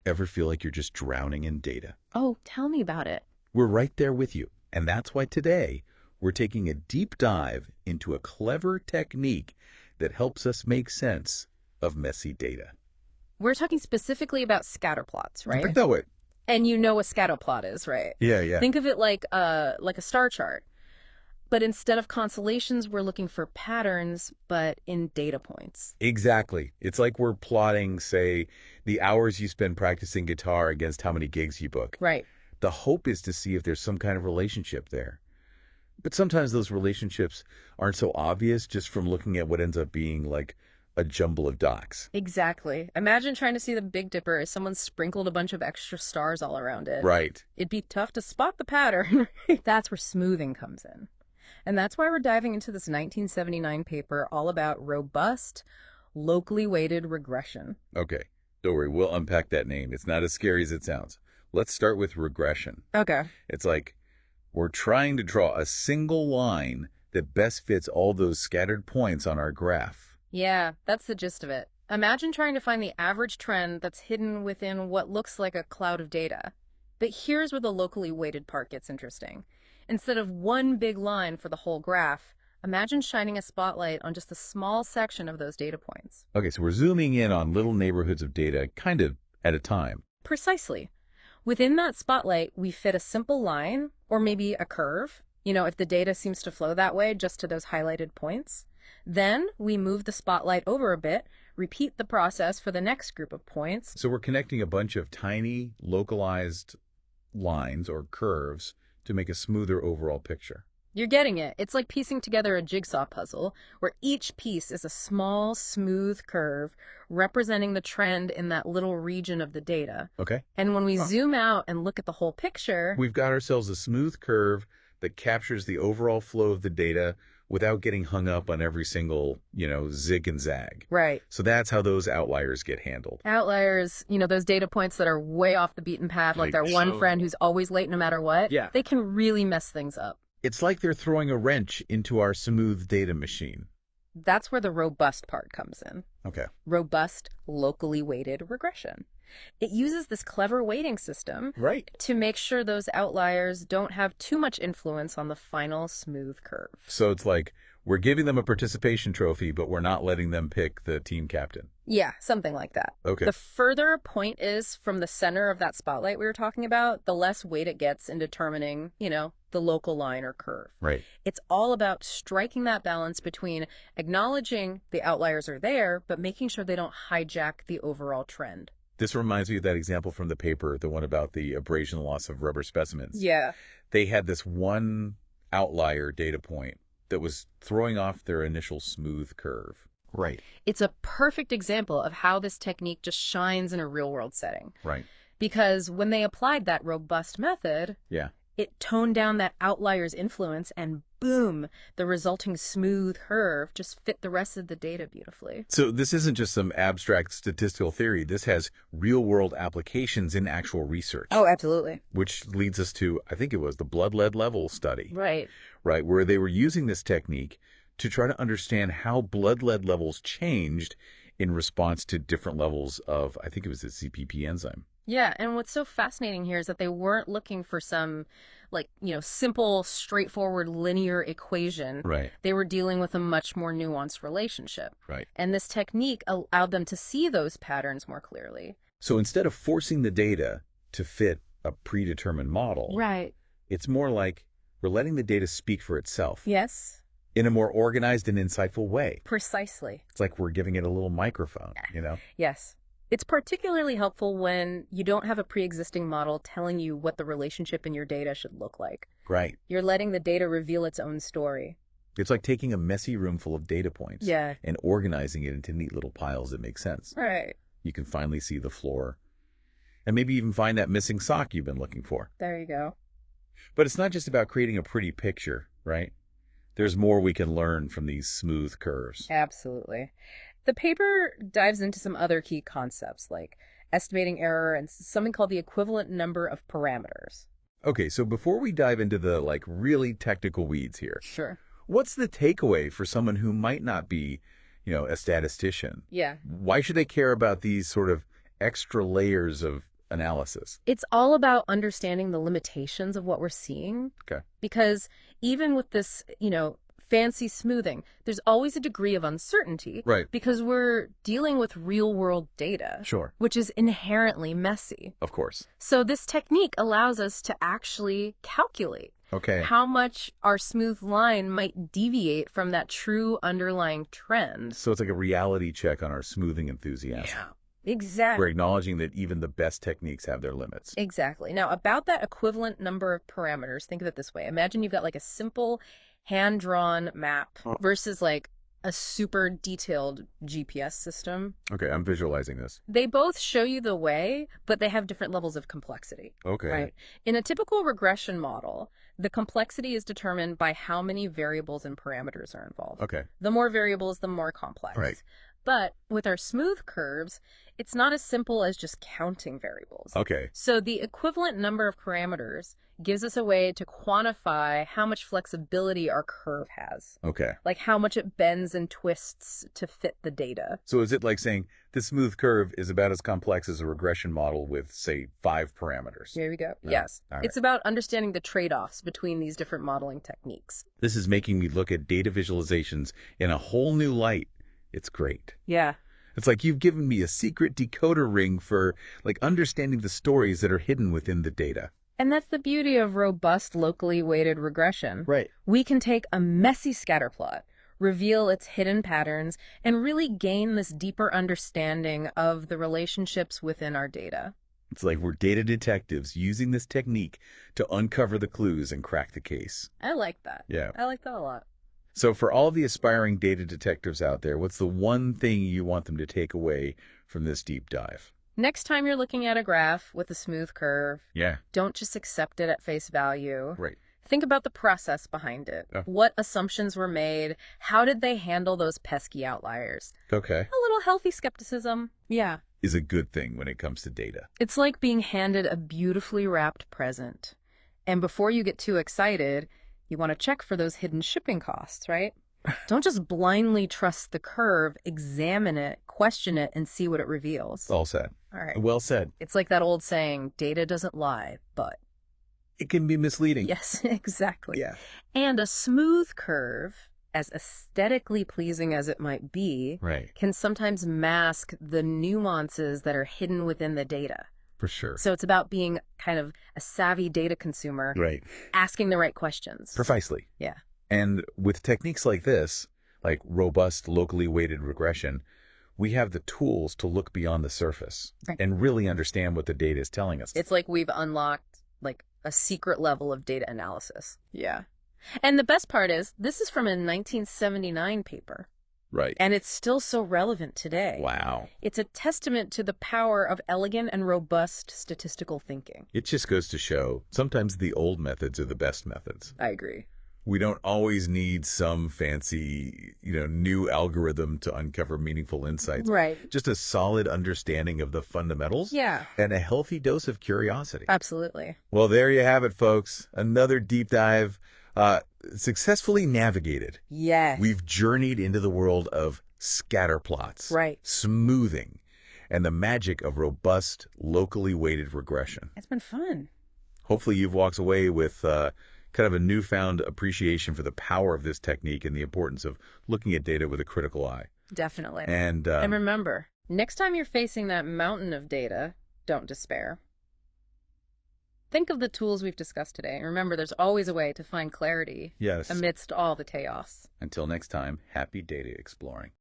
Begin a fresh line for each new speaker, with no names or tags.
Ever feel like you're just drowning in data?
Oh, tell me about it.
We're right there with you. And that's why today we're taking a deep dive into a clever technique that helps us make sense of messy data.
We're talking specifically about scatterplots,
Right
right?
that way.
And you know what scatterplot is, right?
Yeah.
Think of it like a star chart. But instead of constellations, we're looking for patterns, but in data points.
Exactly. It's like we're plotting, say, the hours you spend practicing guitar against how many gigs you book.
Right.
The hope is to see if there's some kind of relationship there. But sometimes those relationships aren't so obvious just from looking at what ends up being like a jumble of dots.
Exactly. Imagine trying to see the Big Dipper as someone sprinkled a bunch of extra stars all around it.
Right.
It'd be tough to spot the pattern. That's where smoothing comes in. And that's why we're diving into this 1979 paper all about robust, locally weighted regression.
Okay. Don't worry, we'll unpack that name. It's not as scary as it sounds. Let's start with regression.
Okay.
It's like we're trying to draw a single line that best fits all those scattered points on our graph.
Yeah, that's the gist of it. Imagine trying to find the average trend that's hidden within what looks like a cloud of data. But here's where the locally weighted part gets interesting. Instead of one big line for the whole graph, imagine shining a spotlight on just a small section of those data points.
Okay, so we're zooming in on little neighborhoods of data, kind of at a time.
Precisely. Within that spotlight, we fit a simple line, or maybe a curve, if the data seems to flow that way, just to those highlighted points. Then we move the spotlight over a bit, repeat the process for the next group of points.
So we're connecting a bunch of tiny, localized lines or curves to make a smoother overall picture.
You're getting it. It's like piecing together a jigsaw puzzle, where each piece is a small, smooth curve representing the trend in that little region of the data.
Okay.
And when we zoom out and look at the whole picture,
We've got ourselves a smooth curve that captures the overall flow of the data without getting hung up on every single, zig and zag.
right.
So that's how those outliers get handled.
Outliers, those data points that are way off the beaten path, like their one friend who's always late no matter what,
Yeah.
they can really mess things up.
It's like they're throwing a wrench into our smooth data machine.
That's where the robust part comes in.
Okay.
Robust, locally weighted regression. It uses this clever weighting system
Right.
to make sure those outliers don't have too much influence on the final smooth curve.
So it's like we're giving them a participation trophy, but we're not letting them pick the team captain.
Yeah, something like that.
Okay.
The further a point is from the center of that spotlight we were talking about, the less weight it gets in determining, the local line or curve.
Right.
It's all about striking that balance between acknowledging the outliers are there, but making sure they don't hijack the overall trend.
This reminds me of that example from the paper, the one about the abrasion loss of rubber specimens.
Yeah.
They had this one outlier data point that was throwing off their initial smooth curve. Right.
It's a perfect example of how this technique just shines in a real-world setting.
Right.
Because when they applied that robust method,
Yeah.
it toned down that outlier's influence, and boom, the resulting smooth curve just fit the rest of the data beautifully.
So this isn't just some abstract statistical theory. This has real-world applications in actual research.
Oh, absolutely.
Which leads us to, I think it was the blood lead level study.
Right.
Right, where they were using this technique to try to understand how blood lead levels changed in response to different levels of, I think it was the CPP enzyme.
Yeah, and what's so fascinating here is that they weren't looking for some, simple, straightforward linear equation.
Right.
They were dealing with a much more nuanced relationship.
Right.
And this technique allowed them to see those patterns more clearly.
So instead of forcing the data to fit a predetermined model,
Right.
it's more like we're letting the data speak for itself
Yes,
in a more organized and insightful way.
precisely.
It's like we're giving it a little microphone,
Yes. It's particularly helpful when you don't have a pre-existing model telling you what the relationship in your data should look like.
Right.
You're letting the data reveal its own story.
It's like taking a messy room full of data points
Yeah.
and organizing it into neat little piles that make sense.
Right.
You can finally see the floor and maybe even find that missing sock you've been looking for.
There you go.
But it's not just about creating a pretty picture, right? There's more we can learn from these smooth curves.
Absolutely. The paper dives into some other key concepts like estimating error and something called the equivalent number of parameters.
Okay, so before we dive into the really technical weeds here,
Sure.
what's the takeaway for someone who might not be, a statistician?
Yeah.
Why should they care about these sort of extra layers of analysis?
It's all about understanding the limitations of what we're seeing.
Okay.
Because even with this, fancy smoothing, there's always a degree of uncertainty.
Right.
Because we're dealing with real world data.
Sure.
Which is inherently messy.
Of course.
So this technique allows us to actually calculate how much our smooth line might deviate from that true underlying trend.
So it's like a reality check on our smoothing enthusiasm.
Yeah, exactly.
We're acknowledging that even the best techniques have their limits.
Exactly. Now, about that equivalent number of parameters, think of it this way. Imagine you've got like a simple hand-drawn map versus like a super detailed GPS system.
Okay, I'm visualizing this.
They both show you the way, but they have different levels of complexity.
Okay.
Right? In a typical regression model, the complexity is determined by how many variables and parameters are involved.
Okay.
The more variables, the more complex.
Right.
But with our smooth curves, it's not as simple as just counting variables.
Okay.
So the equivalent number of parameters gives us a way to quantify how much flexibility our curve has.
Okay.
Like how much it bends and twists to fit the data.
So is it like saying this smooth curve is about as complex as a regression model with, say, 5 parameters?
Here we go.
No.
Yes.
All right.
It's about understanding the trade-offs between these different modeling techniques.
This is making me look at data visualizations in a whole new light. It's great.
Yeah.
It's like you've given me a secret decoder ring for like understanding the stories that are hidden within the data.
And that's the beauty of robust locally weighted regression.
Right.
We can take a messy scatterplot, reveal its hidden patterns, and really gain this deeper understanding of the relationships within our data.
It's like we're data detectives using this technique to uncover the clues and crack the case.
I like that.
Yeah.
I like that a lot.
So for all the aspiring data detectives out there, what's the one thing you want them to take away from this deep dive?
Next time you're looking at a graph with a smooth curve, don't just accept it at face value.
Right.
Think about the process behind it. What assumptions were made? How did they handle those pesky outliers?
Okay.
A little healthy skepticism. Yeah.
Is a good thing when it comes to data.
It's like being handed a beautifully wrapped present. And before you get too excited, you want to check for those hidden shipping costs, right? Don't just blindly trust the curve, examine it, question it, and see what it reveals.
All said.
All right.
Well said.
It's like that old saying, data doesn't lie, but...
It can be misleading.
Yes, exactly.
Yeah.
And a smooth curve, as aesthetically pleasing as it might be, can sometimes mask the nuances that are hidden within the data.
For sure.
So it's about being kind of a savvy data consumer, asking the right questions.
Precisely.
Yeah.
And with techniques like this, like robust locally weighted regression, we have the tools to look beyond the surface and really understand what the data is telling us.
It's like we've unlocked like a secret level of data analysis. Yeah. And the best part is, this is from a 1979 paper.
Right.
And it's still so relevant today.
Wow.
It's a testament to the power of elegant and robust statistical thinking.
It just goes to show sometimes the old methods are the best methods.
I agree.
We don't always need some fancy, new algorithm to uncover meaningful insights.
Right.
Just a solid understanding of the fundamentals.
Yeah.
And a healthy dose of curiosity.
Absolutely.
Well, there you have it, folks. Another deep dive. Successfully navigated.
Yes.
We've journeyed into the world of scatterplots, smoothing, and the magic of robust, locally weighted regression.
It's been fun.
Hopefully you've walked away with kind of a newfound appreciation for the power of this technique and the importance of looking at data with a critical eye.
Definitely.
And
remember, next time you're facing that mountain of data, don't despair. Think of the tools we've discussed today. And remember, there's always a way to find clarity amidst all the chaos.
Until next time, happy data exploring.